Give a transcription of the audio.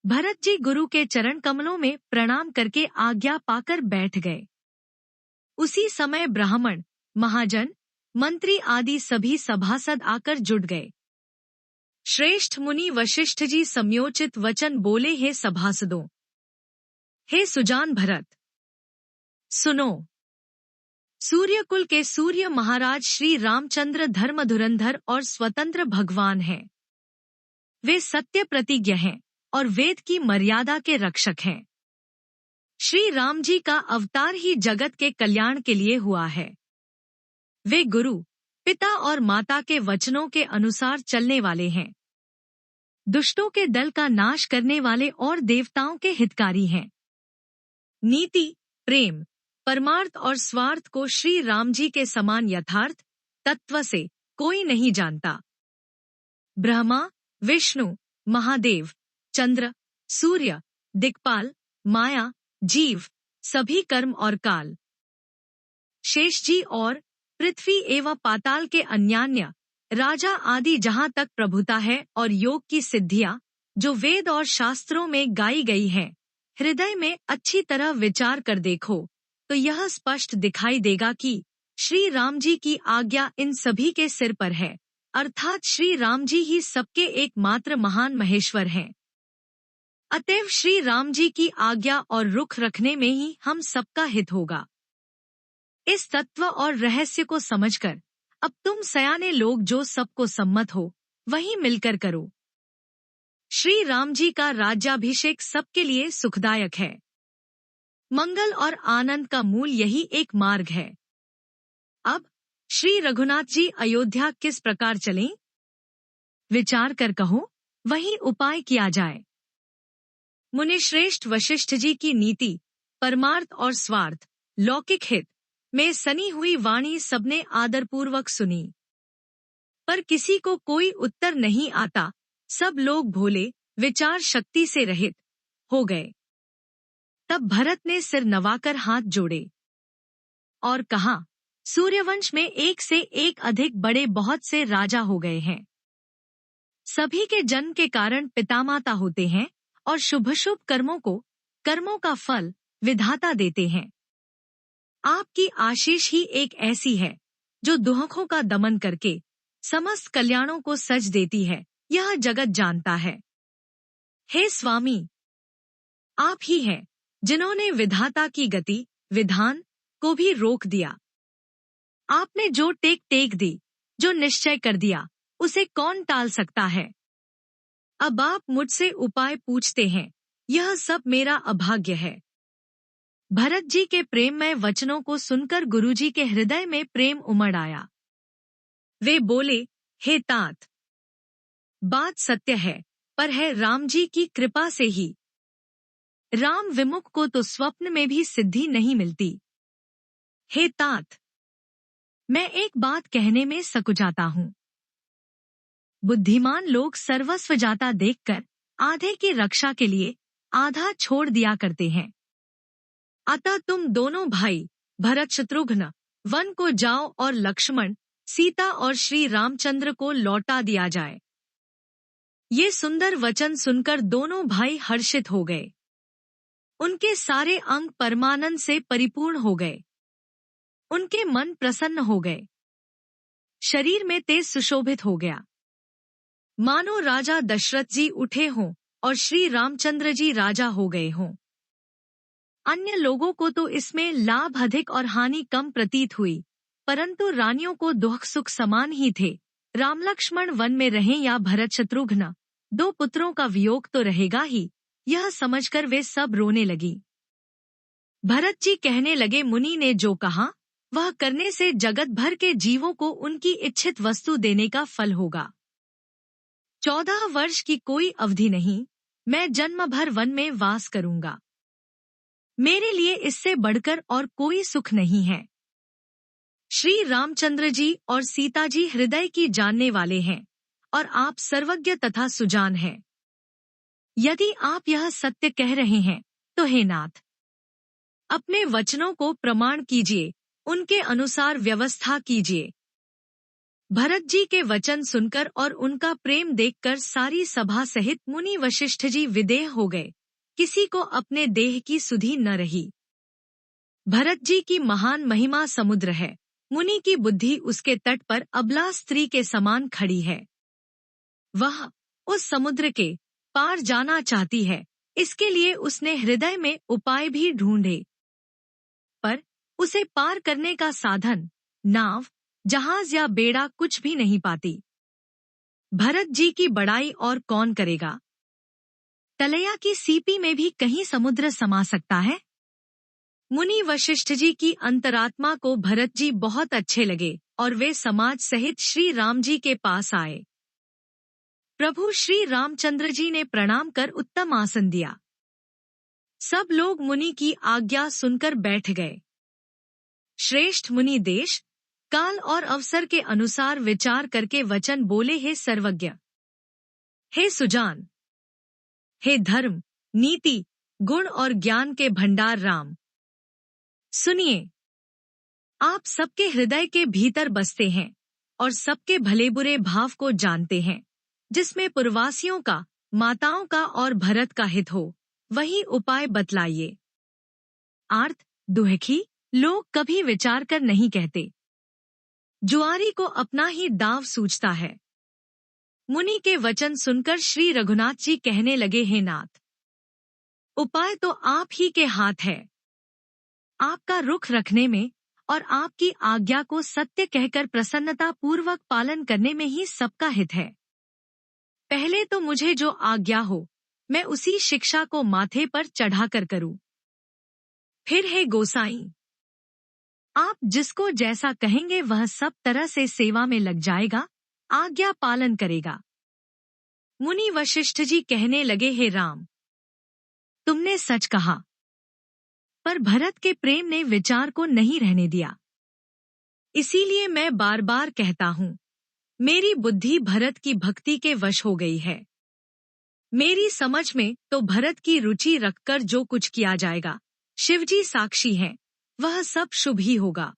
भरत जी गुरु के चरण कमलों में प्रणाम करके आज्ञा पाकर बैठ गए। उसी समय ब्राह्मण, महाजन, मंत्री आदि सभी सभासद आकर जुट गए। श्रेष्ठ मुनि वशिष्ठ जी समयोचित वचन बोले, हे सभासदों, हे सुजान भरत, सुनो। सूर्यकुल के सूर्य महाराज श्री रामचंद्र धर्म धुरंधर और स्वतंत्र भगवान हैं। वे सत्य प्रतिज्ञ हैं और वेद की मर्यादा के रक्षक हैं। श्री राम जी का अवतार ही जगत के कल्याण के लिए हुआ है। वे गुरु, पिता और माता के वचनों के अनुसार चलने वाले हैं। दुष्टों के दल का नाश करने वाले और देवताओं के हितकारी हैं। नीति, प्रेम, परमार्थ और स्वार्थ को श्री राम जी के समान यथार्थ तत्व से कोई नहीं जानता। ब्रह्मा, विष्णु, महादेव, चंद्र, सूर्य, दिक्पाल, माया, जीव, सभी कर्म और काल, शेष जी और पृथ्वी एवं पाताल के अन्यान्य राजा आदि जहाँ तक प्रभुता है और योग की सिद्धियां जो वेद और शास्त्रों में गाई गई हैं, हृदय में अच्छी तरह विचार कर देखो तो यह स्पष्ट दिखाई देगा कि श्री राम जी की आज्ञा इन सभी के सिर पर है, अर्थात श्री राम जी ही सबके एकमात्र महान महेश्वर हैं। अतएव श्री राम जी की आज्ञा और रुख रखने में ही हम सबका हित होगा। इस तत्व और रहस्य को समझकर अब तुम सयाने लोग जो सबको सम्मत हो वही मिलकर करो। श्री राम जी का राज्याभिषेक सबके लिए सुखदायक है। मंगल और आनंद का मूल यही एक मार्ग है। अब श्री रघुनाथ जी अयोध्या किस प्रकार चलें? विचार कर कहो, वही उपाय किया जाए। मुनिश्रेष्ठ वशिष्ठ जी की नीति, परमार्थ और स्वार्थ, लौकिक हित में सनी हुई वाणी सबने आदरपूर्वक सुनी, पर किसी को कोई उत्तर नहीं आता। सब लोग भोले, विचार शक्ति से रहित हो गए। तब भरत ने सिर नवाकर हाथ जोड़े और कहा, सूर्यवंश में एक से एक अधिक बड़े बहुत से राजा हो गए हैं। सभी के जन्म के कारण पितामाता होते हैं और शुभ शुभ कर्मों का फल विधाता देते हैं। आपकी आशीष ही एक ऐसी है जो दुखों का दमन करके समस्त कल्याणों को सज देती है, यह जगत जानता है। हे स्वामी, आप ही हैं जिन्होंने विधाता की गति विधान को भी रोक दिया। आपने जो टेक दी, जो निश्चय कर दिया, उसे कौन टाल सकता है। अब आप मुझसे उपाय पूछते हैं, यह सब मेरा अभाग्य है। भरत जी के प्रेममय वचनों को सुनकर गुरुजी के हृदय में प्रेम उमड़ आया। वे बोले, हे तात, बात सत्य है, पर है राम जी की कृपा से ही। राम विमुख को तो स्वप्न में भी सिद्धि नहीं मिलती। हे तात, मैं एक बात कहने में सकुचाता हूँ। बुद्धिमान लोग सर्वस्व जाता देखकर आधे की रक्षा के लिए आधा छोड़ दिया करते हैं। अतः तुम दोनों भाई भरत शत्रुघ्न वन को जाओ और लक्ष्मण, सीता और श्री रामचंद्र को लौटा दिया जाए। ये सुंदर वचन सुनकर दोनों भाई हर्षित हो गए। उनके सारे अंग परमानंद से परिपूर्ण हो गए। उनके मन प्रसन्न हो गए। शरीर में तेज सुशोभित हो गया, मानो राजा दशरथ जी उठे हों और श्री रामचंद्र जी राजा हो गए हों। अन्य लोगों को तो इसमें लाभ अधिक और हानि कम प्रतीत हुई, परंतु रानियों को दुख सुख समान ही थे। राम लक्ष्मण वन में रहें या भरत शत्रुघ्न, दो पुत्रों का वियोग तो रहेगा ही, यह समझकर वे सब रोने लगी। भरत जी कहने लगे, मुनि ने जो कहा वह करने से जगत भर के जीवों को उनकी इच्छित वस्तु देने का फल होगा। 14 वर्ष की कोई अवधि नहीं, मैं जन्म भर वन में वास करूंगा। मेरे लिए इससे बढ़कर और कोई सुख नहीं है। श्री रामचंद्र जी और सीता जी हृदय की जानने वाले हैं और आप सर्वज्ञ तथा सुजान हैं। यदि आप यह सत्य कह रहे हैं तो हे नाथ, अपने वचनों को प्रमाण कीजिए, उनके अनुसार व्यवस्था कीजिए। भरत जी के वचन सुनकर और उनका प्रेम देखकर सारी सभा सहित मुनि वशिष्ठ जी विदेह हो गए। किसी को अपने देह की सुधि न रही। भरत जी की महान महिमा समुद्र है। मुनि की बुद्धि उसके तट पर अबला स्त्री के समान खड़ी है। वह उस समुद्र के पार जाना चाहती है। इसके लिए उसने हृदय में उपाय भी ढूंढे, पर उसे पार करने का साधन, नाव, जहाज या बेड़ा कुछ भी नहीं पाती। भरत जी की बड़ाई और कौन करेगा? तलैया की सीपी में भी कहीं समुद्र समा सकता है। मुनि वशिष्ठ जी की अंतरात्मा को भरत जी बहुत अच्छे लगे और वे समाज सहित श्री राम जी के पास आए। प्रभु श्री रामचंद्र जी ने प्रणाम कर उत्तम आसन दिया। सब लोग मुनि की आज्ञा सुनकर बैठ गए। श्रेष्ठ मुनि देश, काल और अवसर के अनुसार विचार करके वचन बोले, हे सर्वज्ञ, हे सुजान, हे धर्म, नीति, गुण और ज्ञान के भंडार राम, सुनिए। आप सबके हृदय के भीतर बसते हैं और सबके भले बुरे भाव को जानते हैं। जिसमें पूर्ववासियों का, माताओं का और भरत का हित हो, वही उपाय बतलाइए। आर्त दुहखी लोग कभी विचार कर नहीं कहते। जुआरी को अपना ही दाव सूझता है। मुनि के वचन सुनकर श्री रघुनाथ जी कहने लगे, हे नाथ, उपाय तो आप ही के हाथ है। आपका रुख रखने में और आपकी आज्ञा को सत्य कहकर प्रसन्नता पूर्वक पालन करने में ही सबका हित है। पहले तो मुझे जो आज्ञा हो, मैं उसी शिक्षा को माथे पर चढ़ाकर करूं। फिर हे गोसाई, आप जिसको जैसा कहेंगे वह सब तरह से सेवा में लग जाएगा, आज्ञा पालन करेगा। मुनि वशिष्ठ जी कहने लगे, हे राम, तुमने सच कहा। पर भरत के प्रेम ने विचार को नहीं रहने दिया। इसीलिए मैं बार बार कहता हूँ, मेरी बुद्धि भरत की भक्ति के वश हो गई है। मेरी समझ में तो भरत की रुचि रखकर जो कुछ किया जाएगा, शिवजी साक्षी हैं, वह सब शुभ ही होगा।